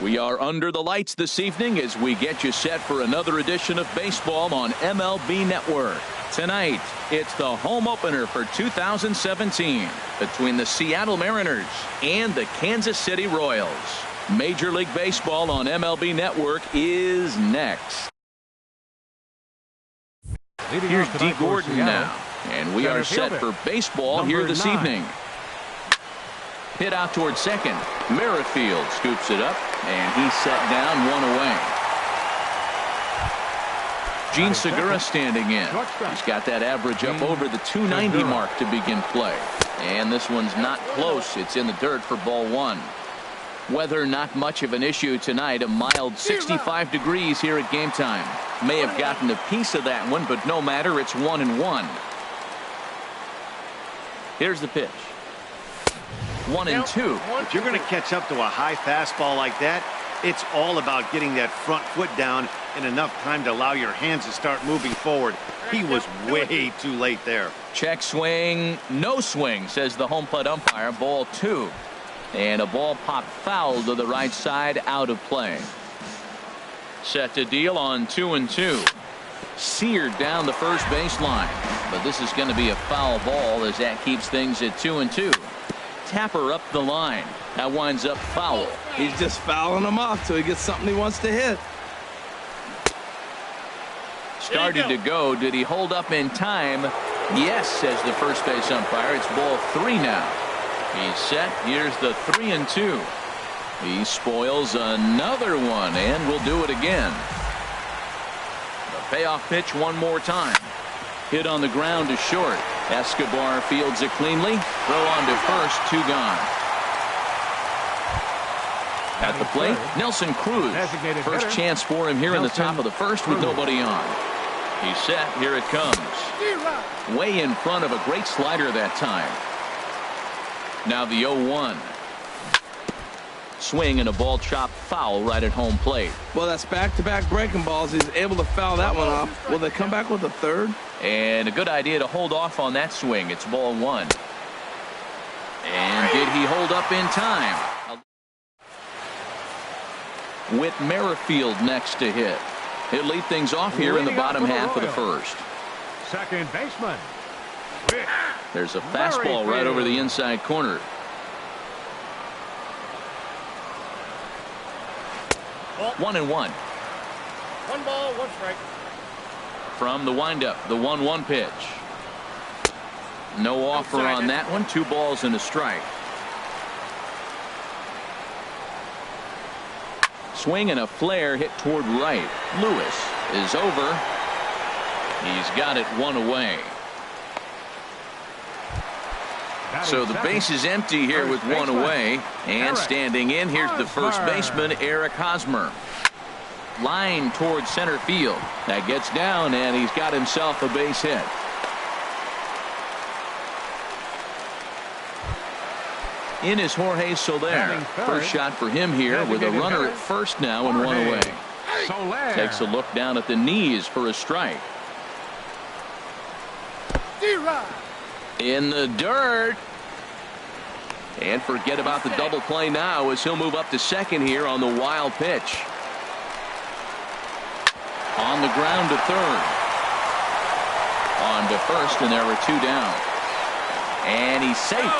We are under the lights this evening as we get you set for another edition of baseball on MLB Network. Tonight, it's the home opener for 2017 between the Seattle Mariners and the Kansas City Royals. Major League Baseball on MLB Network is next. Here's D. Gordon now, and we are set for baseball here this evening. Hit out towards second. Merrifield scoops it up, and he's set down, one away. Gene Segura standing in. He's got that average up over the 290 mark to begin play. And this one's not close. It's in the dirt for ball one. Weather not much of an issue tonight. A mild 65 degrees here at game time. May have gotten a piece of that one, but no matter. It's 1-1. Here's the pitch. 1-2. If you're going to catch up to a high fastball like that, it's all about getting that front foot down in enough time to allow your hands to start moving forward. He was way too late there. Check swing, no swing, says the home plate umpire. Ball two. And a ball popped foul to the right side, out of play. Set to deal on 2-2. Seared down the first baseline. But this is going to be a foul ball as that keeps things at 2-2. Tapper up the line. That winds up foul. He's just fouling him off till he gets something he wants to hit. Started to go. Did he hold up in time? Yes, says the first base umpire. It's ball three now. He's set. Here's the 3-2. He spoils another one, and will do it again. The payoff pitch one more time. Hit on the ground to short. Escobar fields it cleanly. Throw on to first. Two gone. At the plate, Nelson Cruz. First chance for him here in the top of the first with nobody on. He's set. Here it comes. Way in front of a great slider that time. Now the 0-1. Swing and a ball chopped foul right at home plate. Well, that's back-to-back breaking balls. He's able to foul that one off. Will they come back with a third? And a good idea to hold off on that swing. It's ball one. And did he hold up in time? With Merrifield next to hit. He'll lead things off here in the bottom half of the first. Second baseman. There's a fastball right over the inside corner. Ball. 1-1. One ball, one strike. From the windup, the 1-1 pitch. No offer on that one. 2 balls and a strike. Swing and a flare hit toward right. Lewis is over. He's got it one away. So the base is empty here with one away. And standing in, here's the first baseman, Eric Hosmer. Line towards center field. That gets down, and he's got himself a base hit. In is Jorge Soler. First shot for him here with a runner at first now and one away. Takes a look down at the knees for a strike. In the dirt. And forget about the double play now as he'll move up to second here on the wild pitch. On the ground to third. On to first, and there are 2 down. And he's safe.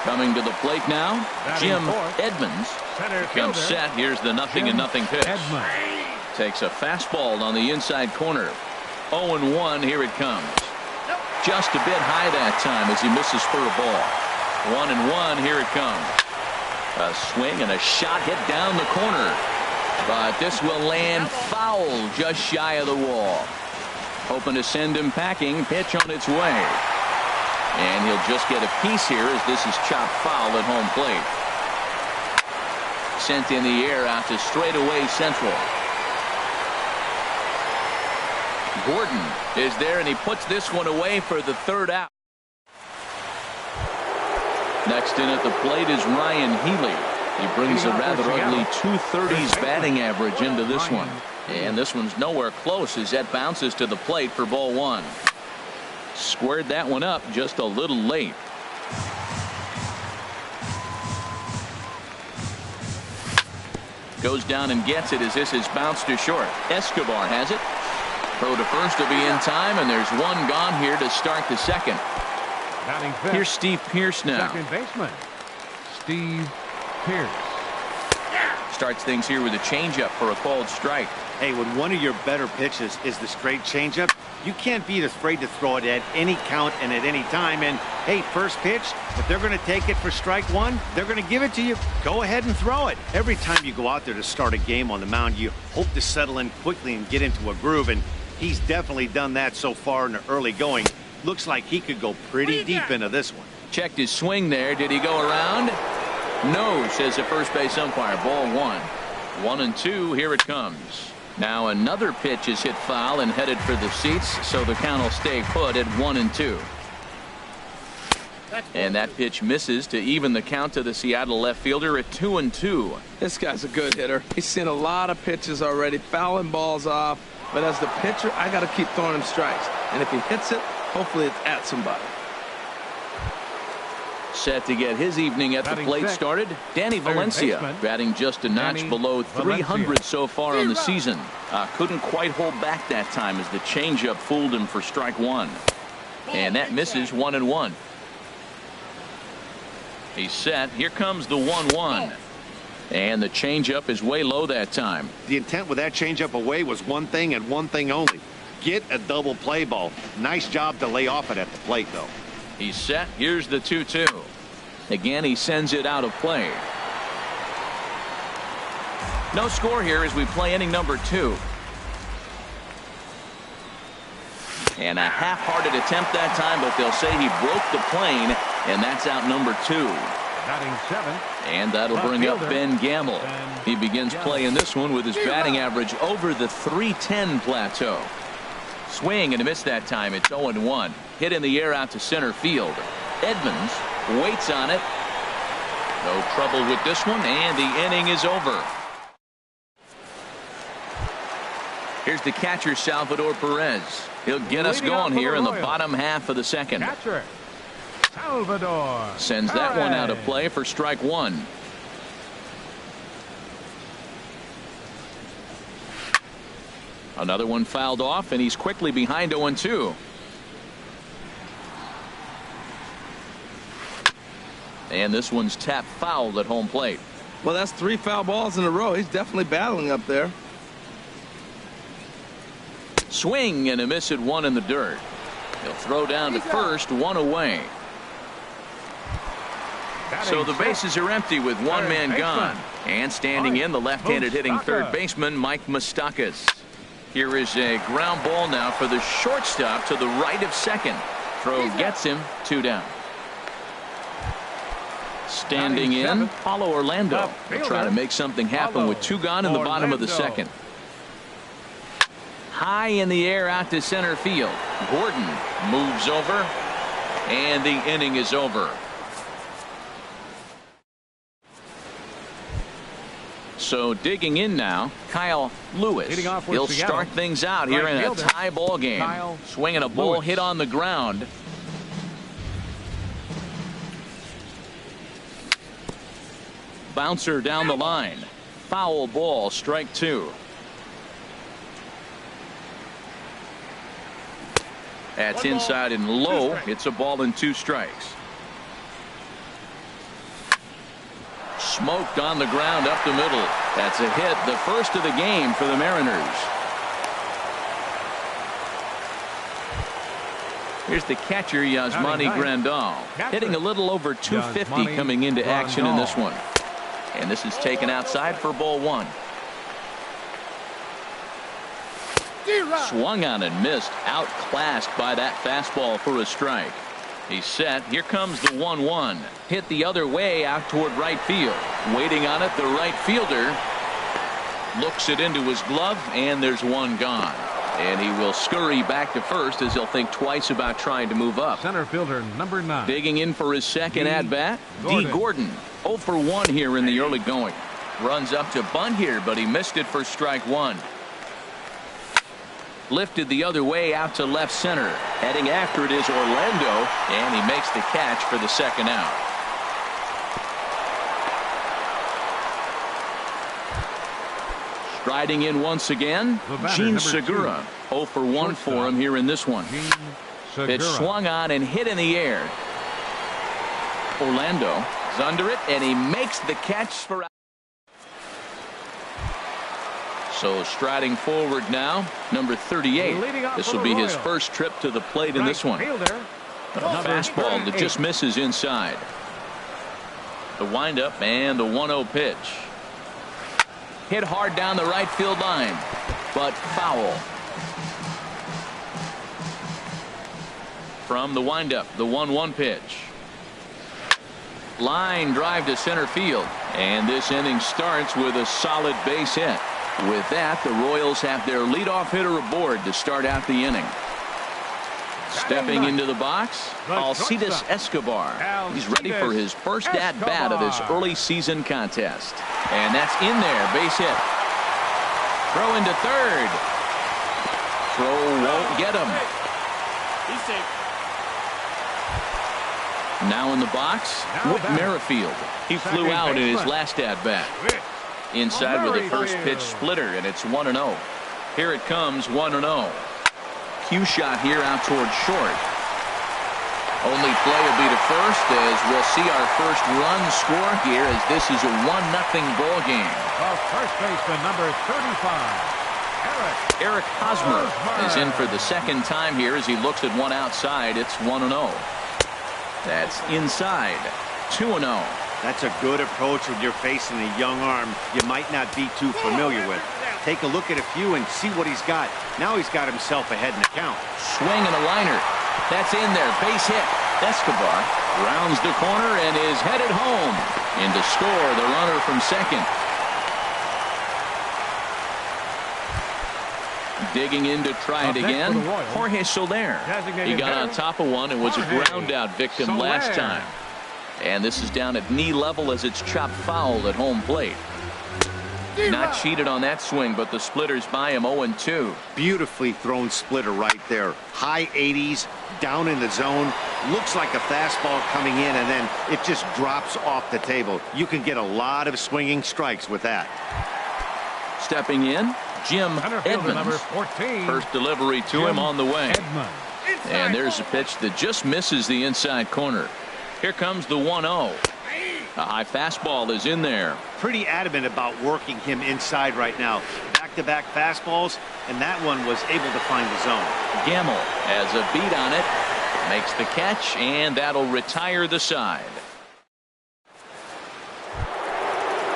Coming to the plate now, Jim Edmonds comes set. Here's the 0-0 pitch. Takes a fastball on the inside corner. 0-1. Here it comes. Just a bit high that time as he misses for a ball. 1-1. Here it comes. A swing and a shot hit down the corner. But this will land foul just shy of the wall. Hoping to send him packing. Pitch on its way. And he'll just get a piece here as this is chopped foul at home plate. Sent in the air out to straightaway central. Gordon is there, and he puts this one away for the third out. Next in at the plate is Ryan Healy. He brings a rather ugly 230s batting average into this one. And this one's nowhere close as that bounces to the plate for ball one. Squared that one up just a little late. Goes down and gets it as this is bounced to short. Escobar has it. Throw to first will be in time, and there's one gone here to start the second. Here's Steve Pearce now. Second baseman, Steve Pearce. Starts things here with a changeup for a called strike. Hey, when one of your better pitches is the straight changeup, you can't be afraid to throw it at any count and at any time. And, hey, first pitch, if they're going to take it for strike one, they're going to give it to you. Go ahead and throw it. Every time you go out there to start a game on the mound, you hope to settle in quickly and get into a groove. And he's definitely done that so far in the early going. Looks like he could go pretty deep into this one. Checked his swing there. Did he go around? No, says the first base umpire. Ball one. 1-2. Here it comes. Now another pitch is hit foul and headed for the seats, so the count will stay put at 1-2. And that pitch misses to even the count to the Seattle left fielder at 2-2. This guy's a good hitter. He's seen a lot of pitches already, fouling balls off. But as the pitcher, I got to keep throwing him strikes. And if he hits it, hopefully it's at somebody. Set to get his evening at the plate started. Danny Valencia batting just a notch below 300 so far on the season. Couldn't quite hold back that time as the changeup fooled him for strike one. And that misses 1-1. He's set. Here comes the 1-1. And the changeup is way low that time. The intent with that changeup away was one thing and one thing only. Get a double play ball. Nice job to lay off it at the plate, though. He's set. Here's the 2-2. Again, he sends it out of play. No score here as we play inning number 2. And a half-hearted attempt that time, but they'll say he broke the plane, and that's out number 2. Batting 7. And that'll bring up Ben Gamble. He begins playing this one with his batting average over the .310 plateau. Swing and a miss that time. It's 0-1. Hit in the air out to center field. Edmonds waits on it. No trouble with this one, and the inning is over. Here's the catcher, Salvador Perez. He'll get us going here in the bottom half of the second. Catcher Salvador sends that one out of play for strike one. Another one fouled off, and he's quickly behind 0-2. And this one's tapped foul at home plate. Well, that's 3 foul balls in a row. He's definitely battling up there. Swing and a miss at one in the dirt. He'll throw down to first, one away. So the bases are empty with one man gone. And standing in, the left-handed hitting third baseman, Mike Moustakas. Here is a ground ball now for the shortstop to the right of second. Throw gets him, 2 down. Standing in, Paulo Orlando will try to make something happen with 2 gone in the bottom of the second. High in the air out to center field. Gordon moves over, and the inning is over. So digging in now, Kyle Lewis. He'll start things out here in a tie ball game. Swinging a ball hit on the ground. Bouncer down the line. Foul ball, strike 2. That's inside and low. It's a ball and 2 strikes. Smoked on the ground up the middle. That's a hit, the first of the game for the Mariners. Here's the catcher, Yasmani Grandal, hitting a little over 250 coming into action in this one. And this is taken outside for ball 1. Swung on and missed, outclassed by that fastball for a strike. He's set. Here comes the 1-1. Hit the other way out toward right field. Waiting on it, the right fielder looks it into his glove, and there's one gone. And he will scurry back to first as he'll think twice about trying to move up. Center fielder number 9. Digging in for his second at-bat, D. Gordon. 0 for 1 here in the early going. Runs up to bunt here, but he missed it for strike 1. Lifted the other way out to left center. Heading after it is Orlando, and he makes the catch for the second out. Striding in once again, Gene Segura. 0 for 1 for him here in this one. Pitch swung on and hit in the air. Orlando is under it, and he makes the catch for out. So striding forward now, number 38. This will be his first trip to the plate in this one. A fastball that just misses inside. The windup and the 1-0 pitch. Hit hard down the right field line, but foul. From the windup, the 1-1 pitch. Line drive to center field, and this inning starts with a solid base hit. With that, the Royals have their leadoff hitter aboard to start out the inning. Stepping into the box, Alcides Escobar. He's ready for his first at-bat of this early season contest. And that's in there, base hit. Throw into third. Throw won't get him. He's safe. Now in the box, Whit Merrifield. He flew out in his last at-bat. Inside with the first pitch splitter, and it's 1-0. Here it comes, 1-0. Cue shot here out towards short. Only play will be to first, as we'll see our first run score here, as this is a 1-0 ball game. First baseman number 35, Eric Hosmer is in for the second time here as he looks at one outside. It's 1-0. That's inside. 2-0. That's a good approach when you're facing a young arm you might not be too familiar with. Take a look at a few and see what he's got. Now he's got himself ahead in the count. Swing and a liner. That's in there. Base hit. Escobar rounds the corner and is headed home. In to score the runner from second. Digging in to try it again. Jorge Soler. He got on top of one and was a ground out victim last time. And this is down at knee level as it's chopped foul at home plate. Not cheated on that swing, but the splitter's by him 0-2. Beautifully thrown splitter right there. High 80s, down in the zone. Looks like a fastball coming in, and then it just drops off the table. You can get a lot of swinging strikes with that. Stepping in, Jim Edmonds. number 14. First delivery to him on the way. Edmonds. And there's a pitch that just misses the inside corner. Here comes the 1-0. A high fastball is in there. Pretty adamant about working him inside right now. Back-to-back fastballs, and that one was able to find the zone. Gamble has a beat on it. Makes the catch, and that'll retire the side.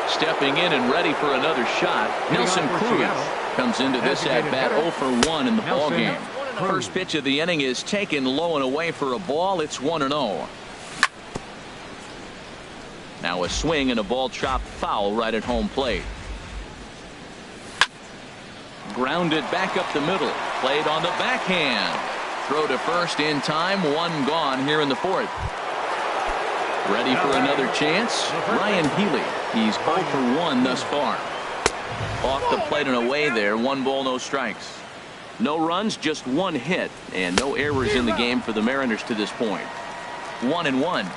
Stepping in and ready for another shot, Nelson Cruz comes into this at-bat 0 for 1 in the ballgame. First pitch of the inning is taken low and away for a ball. It's 1-0. Now a swing and a ball chopped foul right at home plate. Grounded back up the middle. Played on the backhand. Throw to first in time. One gone here in the fourth. Ready for another chance. Ryan Healy. He's 0 for 1 thus far. Off the plate and away there. 1 ball, no strikes. No runs, just 1 hit, and no errors in the game for the Mariners to this point. 1-1.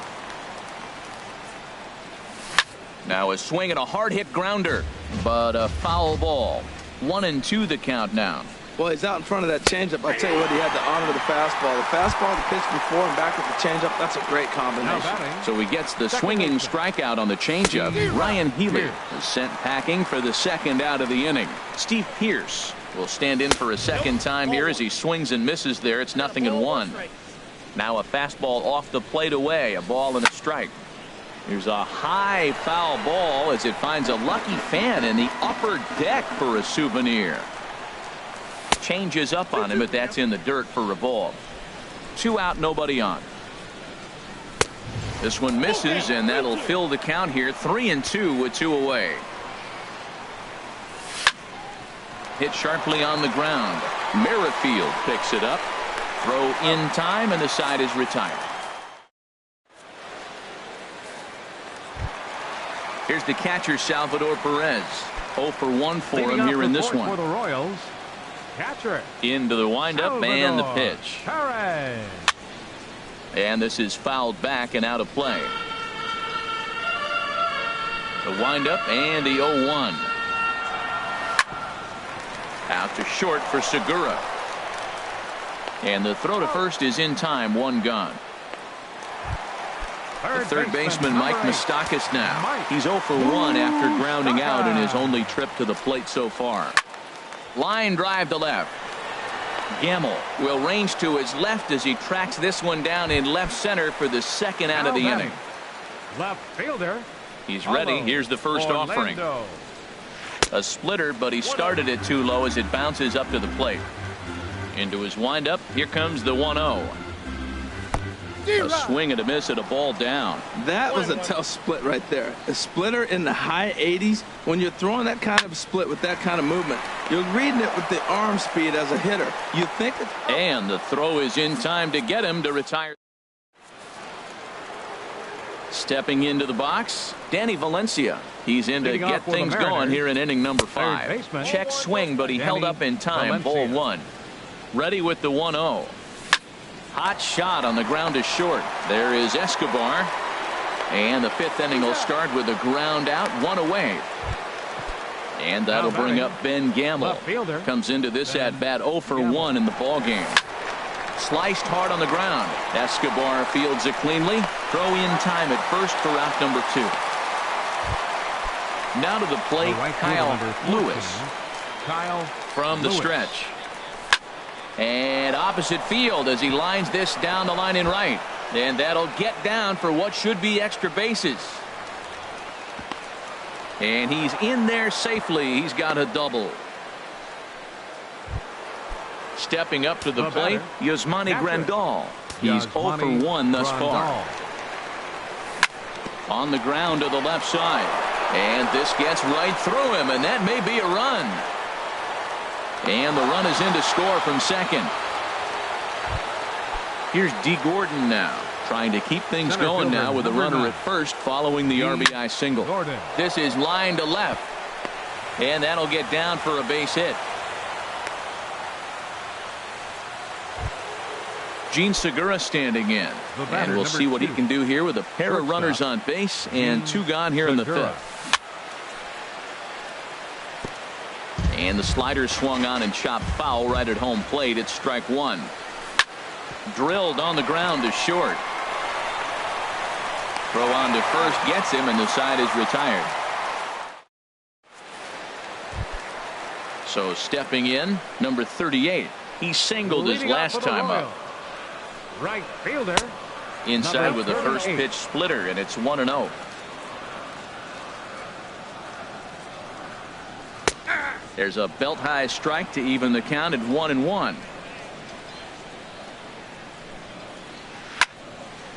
Now a swing and a hard hit grounder, but a foul ball. 1-2 the count now. Well, he's out in front of that changeup. I'll tell you what, he had to honor the fastball. The fastball, the pitch before, and back with the changeup. That's a great combination. So he gets the swinging strikeout on the changeup. Ryan Healy is sent packing for the second out of the inning. Steve Pearce will stand in for a second time here as he swings and misses there. It's 0-1. Now a fastball off the plate away. A ball and a strike. Here's a high foul ball as it finds a lucky fan in the upper deck for a souvenir. Changes up on him, but that's in the dirt for a ball. 2 out, nobody on. This one misses, and that'll fill the count here. 3-2 with 2 away. Hit sharply on the ground. Merrifield picks it up. Throw in time, and the side is retired. Here's the catcher, Salvador Perez. 0 for 1 for him here in this one. For the Royals, catcher. Into the windup and the pitch. Perez. And this is fouled back and out of play. The windup and the 0-1. Out to short for Segura. And the throw to first is in time. One gone. The third baseman, Mike Moustakas now. He's 0 for 1 after grounding out in his only trip to the plate so far. Line drive to left. Gamble will range to his left as he tracks this one down in left center for the second out of the inning. Left fielder. He's ready. Here's the first offering. A splitter, but he started it too low as it bounces up to the plate. Into his windup. Here comes the 1-0. A swing and a miss at a ball down. That was a tough split right there. A splitter in the high 80s. When you're throwing that kind of split with that kind of movement, you're reading it with the arm speed as a hitter. You think it's... And the throw is in time to get him to retire. Stepping into the box, Danny Valencia. He's in to get things going here in inning number 5. Check swing, but he held up in time. Ball 1. Ready with the 1-0. Hot shot on the ground to short. There is Escobar. And the 5th inning will start with a ground out, 1 away. And that'll bring up Ben Gamble. Comes into this at bat 0 for 1 in the ball game. Sliced hard on the ground. Escobar fields it cleanly. Throw in time at first for out number 2. Now to the plate, Kyle Lewis. From the stretch. And opposite field as he lines this down the line in right. And that'll get down for what should be extra bases. And he's in there safely. He's got a double. Stepping up to the plate, Yasmani Grandal. He's 0 for 1 thus far. On the ground to the left side. And this gets right through him, and that may be a run. And the run is in to score from second. Here's D. Gordon now, trying to keep things going now with a runner at first following the RBI single. This is line to left. And that'll get down for a base hit. Gene Segura standing in. And we'll see what he can do here with a pair of runners on base and 2 gone here in the 5th. And the slider swung on and chopped foul right at home plate. It's strike 1. Drilled on the ground to short. Throw on to first gets him, and the side is retired. So stepping in, number 38. He singled his last time up. Right fielder. Inside with a first pitch splitter, and it's 1-0. There's a belt high strike to even the count at 1-1.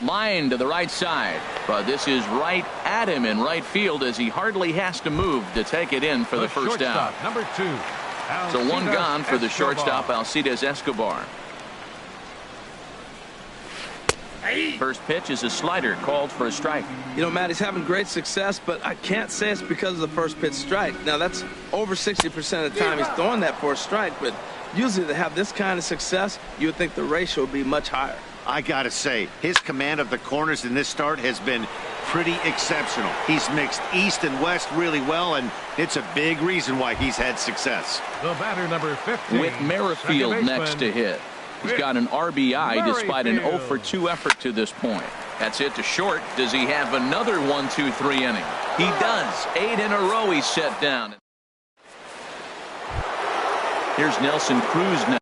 Line to the right side, but this is right at him in right field as he hardly has to move to take it in for the first out. Number 2. So 1 gone for the shortstop, Alcides Escobar. First pitch is a slider called for a strike. You know, Matt, he's having great success, but I can't say it's because of the first pitch strike. Now, that's over 60% of the time he's throwing that for a strike, but usually to have this kind of success, you would think the ratio would be much higher. I gotta say, his command of the corners in this start has been pretty exceptional. He's mixed east and west really well, and it's a big reason why he's had success. The batter, number 15. With Merrifield next to hit. He's got an RBI despite an 0 for 2 effort to this point. That's it to short. Does he have another 1-2-3 inning? He does. 8 in a row he's set down. Here's Nelson Cruz now.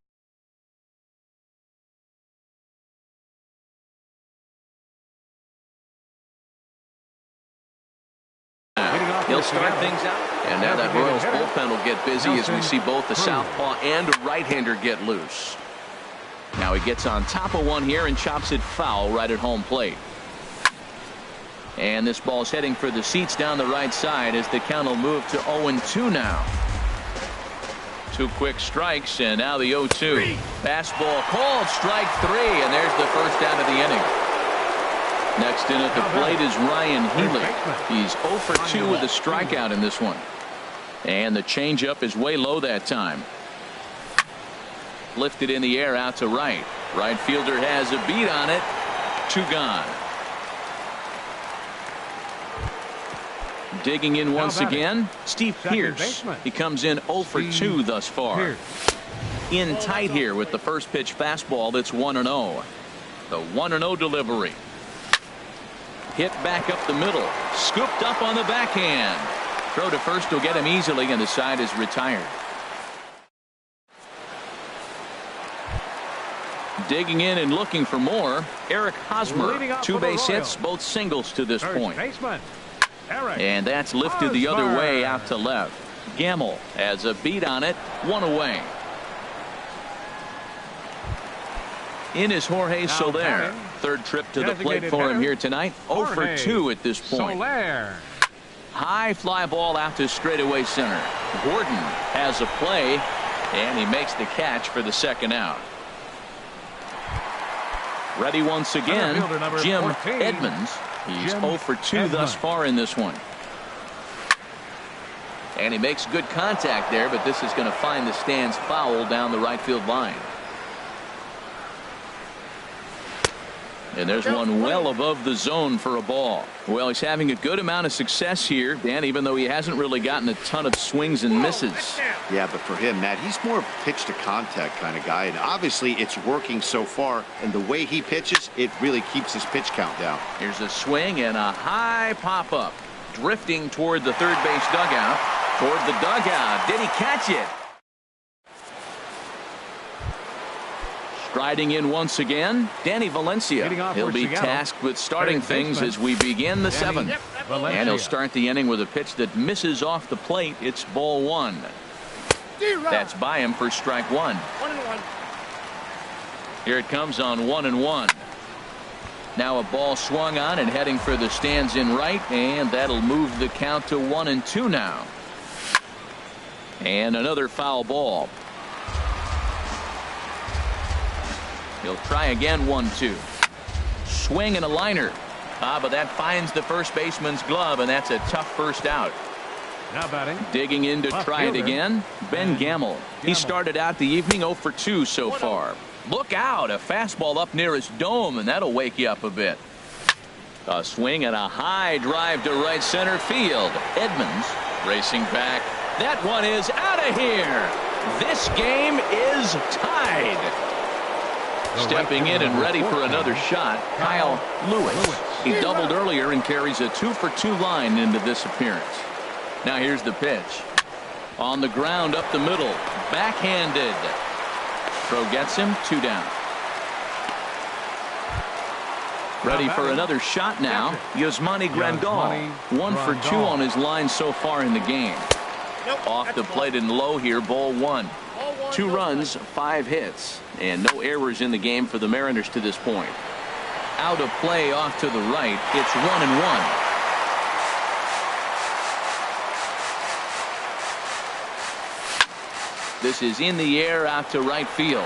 He'll start things out. And now that Royals bullpen will get busy as we see both the southpaw and a right-hander get loose. Now he gets on top of one here and chops it foul right at home plate. And this ball's heading for the seats down the right side as the count will move to 0-2 now. 2 quick strikes, and now the 0-2. Fastball called, strike 3, and there's the first out of the inning. Next in at the plate is Ryan Healy. He's 0 for 2 with a strikeout in this one. And the changeup is way low that time. Lifted in the air out to right. Right fielder has a beat on it. 2 gone. Digging in once batting. again, Steve Second Pierce. baseman. He comes in 0 for 2 thus far. Pierce. In tight here with the first pitch fastball that's 1-0. The 1-0 delivery. Hit back up the middle. Scooped up on the backhand. Throw to first will get him easily, and the side is retired. Digging in and looking for more, Eric Hosmer. Leading off 2 for the base hits, Royals. both singles to this First point. baseman, Eric And that's lifted the other way Hosmer. out to left. Gamble has a beat on it, 1 away. In is Jorge Soler. batting, Third trip to the plate designated for him hitter, here tonight. 0 for Jorge 2 at this point. Soler. High fly ball out to straightaway center. Gordon has a play, and he makes the catch for the second out. Ready once again, Center fielder number Jim 14. Edmonds. He's Jim 0 for 2 Edmonds. thus far in this one. And he makes good contact there, but this is going to find the stands foul down the right field line. And there's one well above the zone for a ball. Well, he's having a good amount of success here, Dan, even though he hasn't really gotten a ton of swings and misses. Yeah, but for him, Matt, he's more of a pitch to contact kind of guy, and obviously it's working so far, and the way he pitches, it really keeps his pitch count down. Here's a swing and a high pop-up. Drifting toward the third base dugout. Toward the dugout. Did he catch it? Striding in once again, Danny Valencia. Leading off He'll for be Seattle. tasked with starting Third things baseman, as we begin the Danny 7th. Valencia. And he'll start the inning with a pitch that misses off the plate. It's ball 1. That's by him for strike 1. 1-1. Here it comes on 1-1. Now a ball swung on and heading for the stands in right, and that'll move the count to 1-2 now. And another foul ball. He'll try again, 1-2. Swing and a liner. But that finds the first baseman's glove, and that's a tough first out. Now batting, Digging in to left try it fielder, again, Ben Gamble. He Gamble. started out the evening 0 for 2 so far. Look out, a fastball up near his dome, and that'll wake you up a bit. A swing and a high drive to right center field. Edmonds racing back. That one is out of here. This game is tied. Stepping in and ready for another shot, Kyle Lewis. He doubled earlier and carries a 2 for 2 line into this appearance. Now here's the pitch. On the ground up the middle. Backhanded. Throw gets him. 2 down. Ready for another shot now. Yasmani Grandal. 1 for 2 on his line so far in the game. Off the plate and low here. Ball 1. 2 runs, 5 hits, and no errors in the game for the Mariners to this point. Out of play off to the right. It's 1-1. This is in the air out to right field.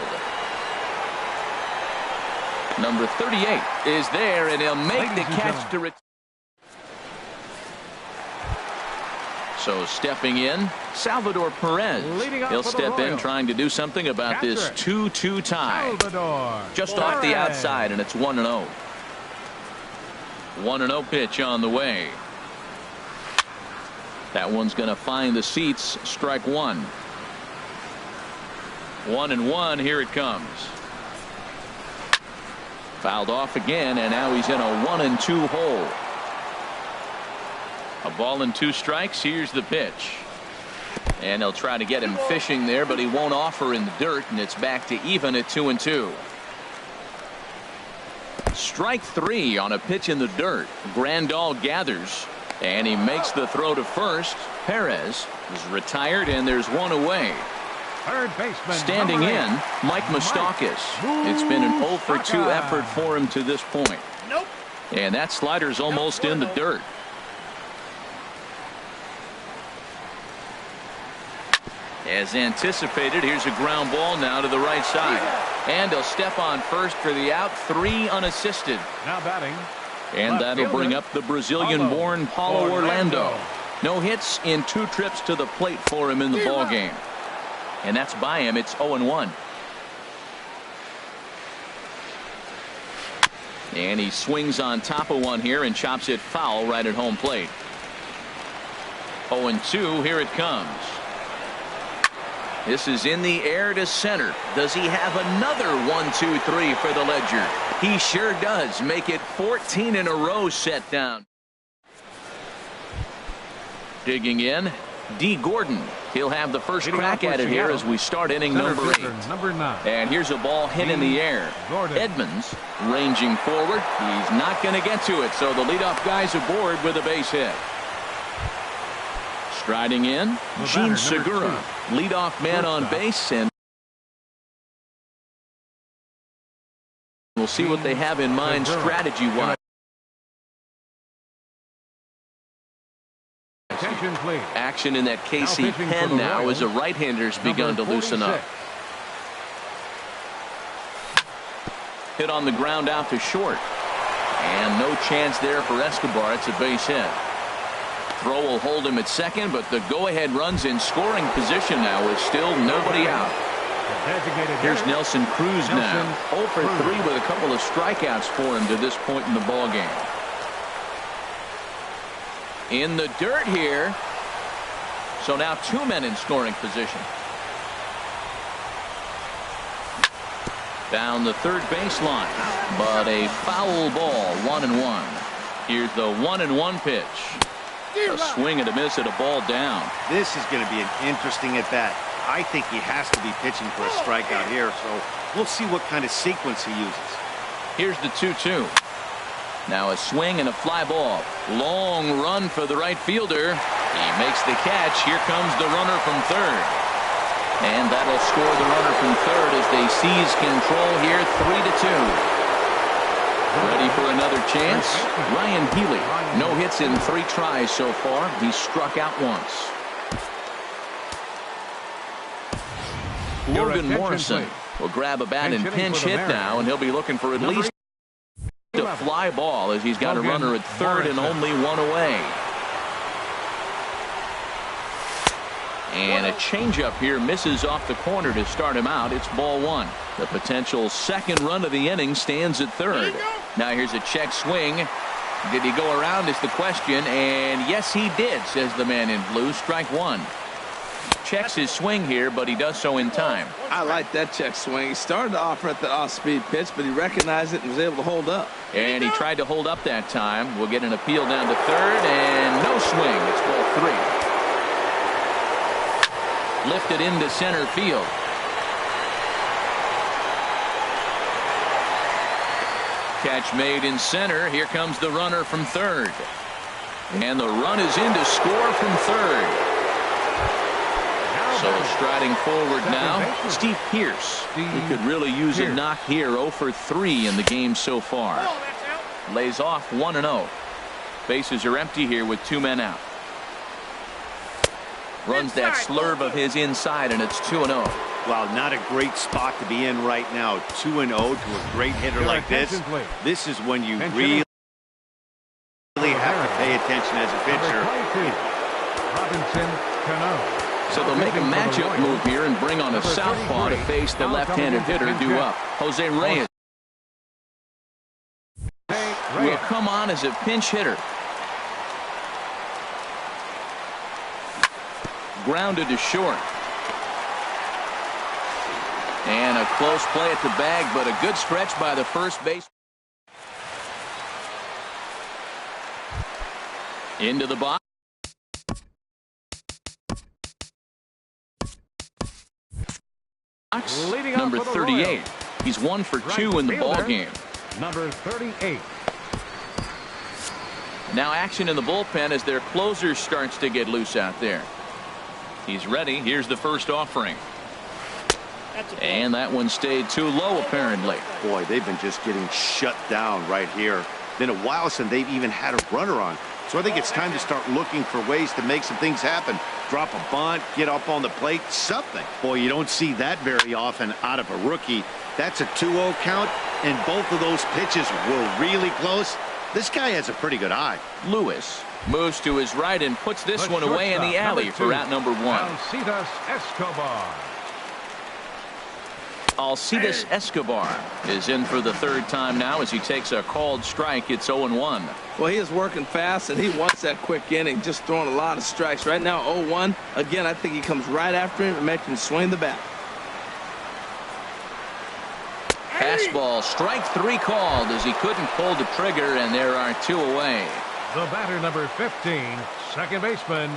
Number 38 is there, and he'll make the catch to return. So stepping in, Salvador Perez. He'll step in trying to do something about this 2-2 tie. Salvador Just off the Perez. outside, and it's 1-0. 1-0 pitch on the way. That one's going to find the seats. Strike 1. 1-1. Here it comes. Fouled off again, and now he's in a 1-2 hole. A ball and 2 strikes. Here's the pitch. And they'll try to get him fishing there, but he won't offer in the dirt, and it's back to even at 2-2. Strike 3 on a pitch in the dirt. Grandal gathers, and he makes the throw to first. Perez is retired, and there's 1 away. Third baseman, Standing number in, 8, Mike Moustakas. It's been an 0 for 2 effort for him to this point. Nope. And that slider's almost in the dirt. As anticipated, here's a ground ball now to the right side. And he'll step on first for the out. 3 unassisted. Now batting, And left that'll bring fielder, up the Brazilian-born Paulo Orlando. No hits in 2 trips to the plate for him in the ballgame. And that's by him. It's 0-1. And he swings on top of one here and chops it foul right at home plate. 0-2. Here it comes. This is in the air to center. Does he have another 1-2-3 for the Ledger? He sure does. Make it 14 in a row set down. Digging in, D. Gordon. He'll have the first crack at it here as we start inning number 8. Number 9. And here's a ball hit in the air. Edmonds ranging forward. He's not going to get to it, so the leadoff guy's aboard with a base hit. Striding in, Gene Segura, leadoff man on base, and we'll see what they have in mind strategy-wise. Action in that KC pen now as a right-hander's begun to loosen up. Hit on the ground out to short. And no chance there for Escobar. It's a base hit. Throw will hold him at second, but the go-ahead run's in scoring position now with still nobody out. Here's Nelson Cruz now. 0 for 3 with a couple of strikeouts for him to this point in the ballgame. In the dirt here. So now 2 men in scoring position. Down the third baseline, but a foul ball, 1-1. Here's the 1-1 pitch. A swing and a miss at a ball down. This is going to be an interesting at bat. I think he has to be pitching for a strikeout here, so we'll see what kind of sequence he uses. Here's the 2-2. Now a swing and a fly ball. Long run for the right fielder. He makes the catch. Here comes the runner from third. And that'll score the runner from third as they seize control here, 3-2. Ready for another chance? Ryan Healy. No hits in 3 tries so far. He struck out once. Logan Morrison will grab a bat and pinch hit now, and he'll be looking for at least a fly ball as he's got a runner at third and only 1 away. And a changeup here misses off the corner to start him out. It's ball 1. The potential second run of the inning stands at third. Now here's a check swing. Did he go around is the question, and yes he did, says the man in blue. Strike 1. Checks his swing here, but he does so in time. I like that check swing. He started off at the off-speed pitch, but he recognized it and was able to hold up. And he tried to hold up that time. We'll get an appeal down to third, and no swing. It's ball 3. Lifted into center field. Catch made in center. Here comes the runner from third. And the run is in to score from third. So striding forward now, Steve Pearce. He could really use a knock here. 0 for 3 in the game so far. Lays off 1-0. Bases are empty here with 2 men out. Runs that slurve of his inside, and it's 2-0. Wow, not a great spot to be in right now. 2-0 to a great hitter like this. This is when you really have to pay attention as a pitcher. So they'll make a matchup move here and bring on a southpaw to face the left-handed hitter due up. Jose Reyes will come on as a pinch hitter. Grounded to short. And a close play at the bag, but a good stretch by the first base. Into the box. Number 38. He's 1 for 2 in the ball game. Number 38. Now action in the bullpen as their closer starts to get loose out there. He's ready. Here's the first offering. And that one stayed too low, apparently. Boy, they've been just getting shut down right here. Been a while since they've even had a runner on. So I think it's time to start looking for ways to make some things happen. Drop a bunt, get up on the plate, something. Boy, you don't see that very often out of a rookie. That's a 2-0 count, and both of those pitches were really close. This guy has a pretty good eye. Lewis moves to his right and puts this one away in the alley for out number 1. Alcides Escobar. Alcides Escobar is in for the third time now as he takes a called strike. It's 0-1. Well, he is working fast, and he wants that quick inning, just throwing a lot of strikes. Right now, 0-1. Again, I think he comes right after him and makes him swing the bat. Fastball, strike 3 called as he couldn't pull the trigger, and there are 2 away. The batter, number 15, second baseman,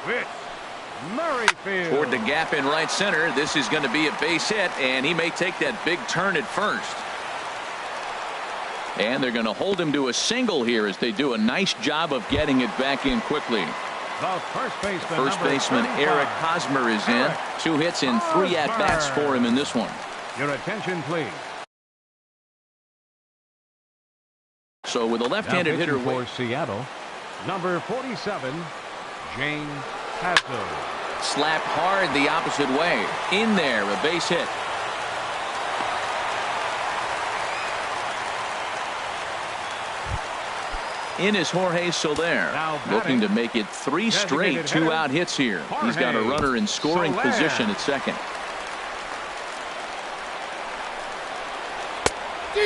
Whit Merrifield. Toward the gap in right center. This is going to be a base hit, and he may take that big turn at first. And they're going to hold him to a single here as they do a nice job of getting it back in quickly. The First baseman Eric Hosmer is in. 2 hits and 3 at-bats for him in this one. Your attention, please. So with a left-handed hitter for Seattle, number 47, James Hazel. Slapped hard the opposite way. In there, a base hit. In is Jorge Soler, looking to make it 3 straight 2-out hits here. He's got a runner in scoring position at second.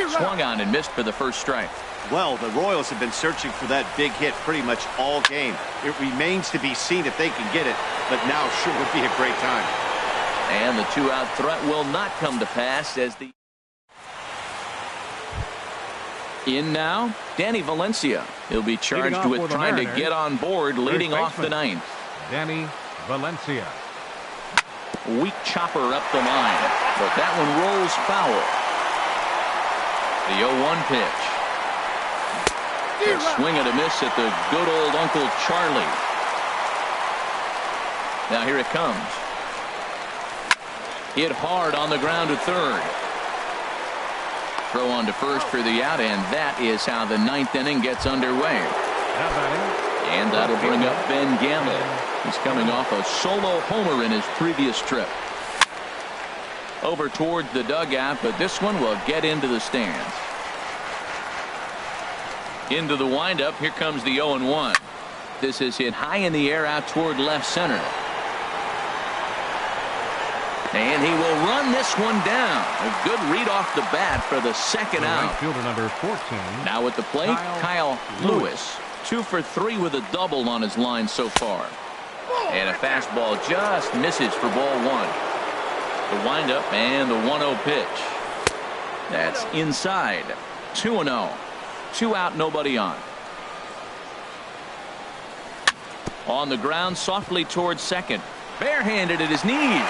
Swung on and missed for the first strike. Well, the Royals have been searching for that big hit pretty much all game. It remains to be seen if they can get it, but now sure would be a great time. And the 2-out threat will not come to pass as the... In now, Danny Valencia. He'll be charged with trying to get on board, leading off the ninth. Danny Valencia. Weak chopper up the line, but that one rolls foul. The 0-1 pitch. A swing and a miss at the good old Uncle Charlie. Now here it comes. Hit hard on the ground to third. Throw on to first for the out, and that is how the 9th inning gets underway. And that'll bring up Ben Gamble. He's coming off a solo homer in his previous trip. Over towards the dugout, but this one will get into the stands. Into the windup. Here comes the 0-1. This is hit high in the air out toward left center. And he will run this one down. A good read off the bat for the second out. Right fielder number 14. Now at the plate, Kyle Lewis. 2 for 3 with a double on his line so far. And a fastball just misses for ball 1. The windup and the 1-0 pitch. That's inside. 2-0. 2 out, nobody on. On the ground, softly towards second. Barehanded at his knees.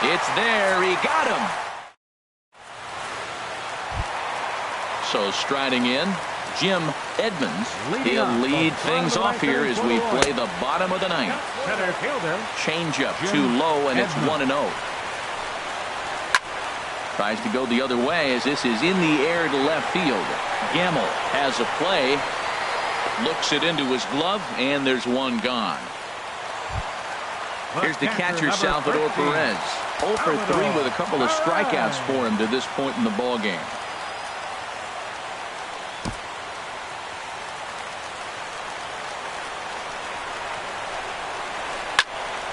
It's there. He got him. So striding in, Jim Edmonds. He'll lead things off here as we play the bottom of the ninth. Changeup too low, and it's 1-0. Tries to go the other way as this is in the air to left field. Gamble has a play. Looks it into his glove, and there's one gone. Here's the catcher, Salvador Perez. 0 for 3 with a couple of strikeouts for him to this point in the ball game.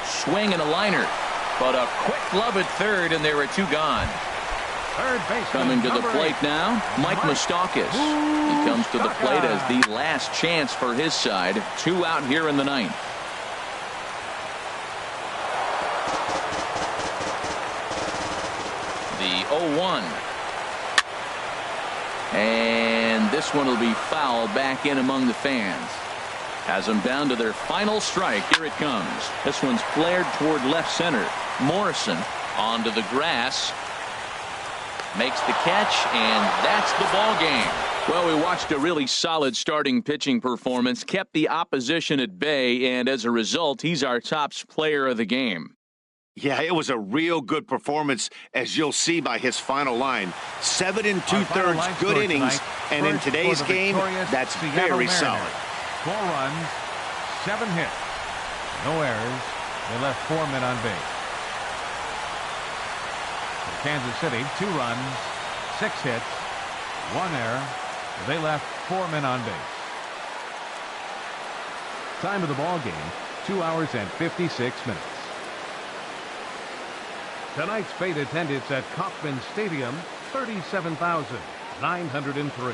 Swing and a liner, but a quick glove at third, and there are 2 gone. Coming to the plate now, Mike Moustakas. He comes to the plate as the last chance for his side. 2 out here in the ninth. The 0-1. And this one will be foul back in among the fans. Has them down to their final strike. Here it comes. This one's flared toward left center. Morrison onto the grass. Makes the catch, and that's the ball game. Well, we watched a really solid starting pitching performance, kept the opposition at bay, and as a result, he's our top player of the game. Yeah, it was a real good performance, as you'll see by his final line. 7 2/3 good innings, and in today's game, that's very solid. 4 runs, 7 hits, no errors. They left 4 men on base. For Kansas City, 2 runs, 6 hits, 1 error. They left 4 men on base. Time of the ball game, 2 hours and 56 minutes. Tonight's paid attendance at Kauffman Stadium, 37,903.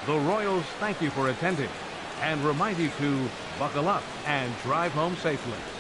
The Royals thank you for attending and remind you to buckle up and drive home safely.